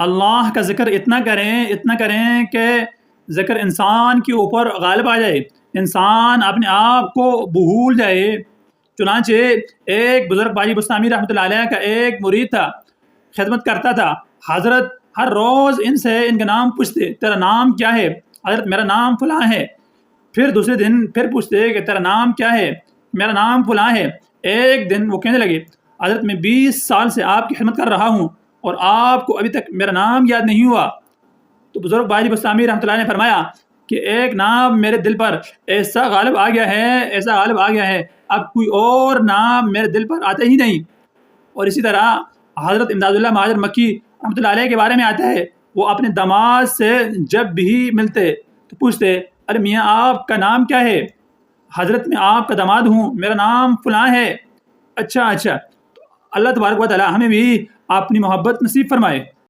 अल्लाह का ज़िक्र इतना करें कि ज़िक्र इंसान के ऊपर गालिब आ जाए, इंसान अपने आप को भूल जाए। चुनांचे एक बुज़ुर्ग बाजी बुस्तामी रहमतुल्लाह अलैह का एक मुरीद था, खिदमत करता था। हज़रत हर रोज़ इनसे इनका नाम पूछते, तेरा नाम क्या है? हज़रत मेरा नाम फ़लाँ है। फिर दूसरे दिन फिर पूछते कि तेरा नाम क्या है? मेरा नाम फ़लाँ है। एक दिन वो कहने लगे, हज़रत मैं 20 साल से आपकी खिदमत कर रहा हूँ और आपको अभी तक मेरा नाम याद नहीं हुआ। तो बुज़ुर्ग बाजी बस्तामी रहमतुल्लाह ने फरमाया कि एक नाम मेरे दिल पर ऐसा गालिब आ गया है, ऐसा गालिब आ गया है, अब कोई और नाम मेरे दिल पर आता ही नहीं। और इसी तरह हज़रत इमदादुल्लाह महाजर मक्की रहमतुल्लाह अलैह के बारे में आता है, वो अपने दामाद से जब भी मिलते तो पूछते, अरे मियाँ आपका नाम क्या है? हज़रत मैं आपका दामाद हूँ, मेरा नाम फ़लाँ है। अच्छा अच्छा, तो अल्लाह तबारक व तआला हमें भी अपनी मोहब्बत नसीब फरमाए।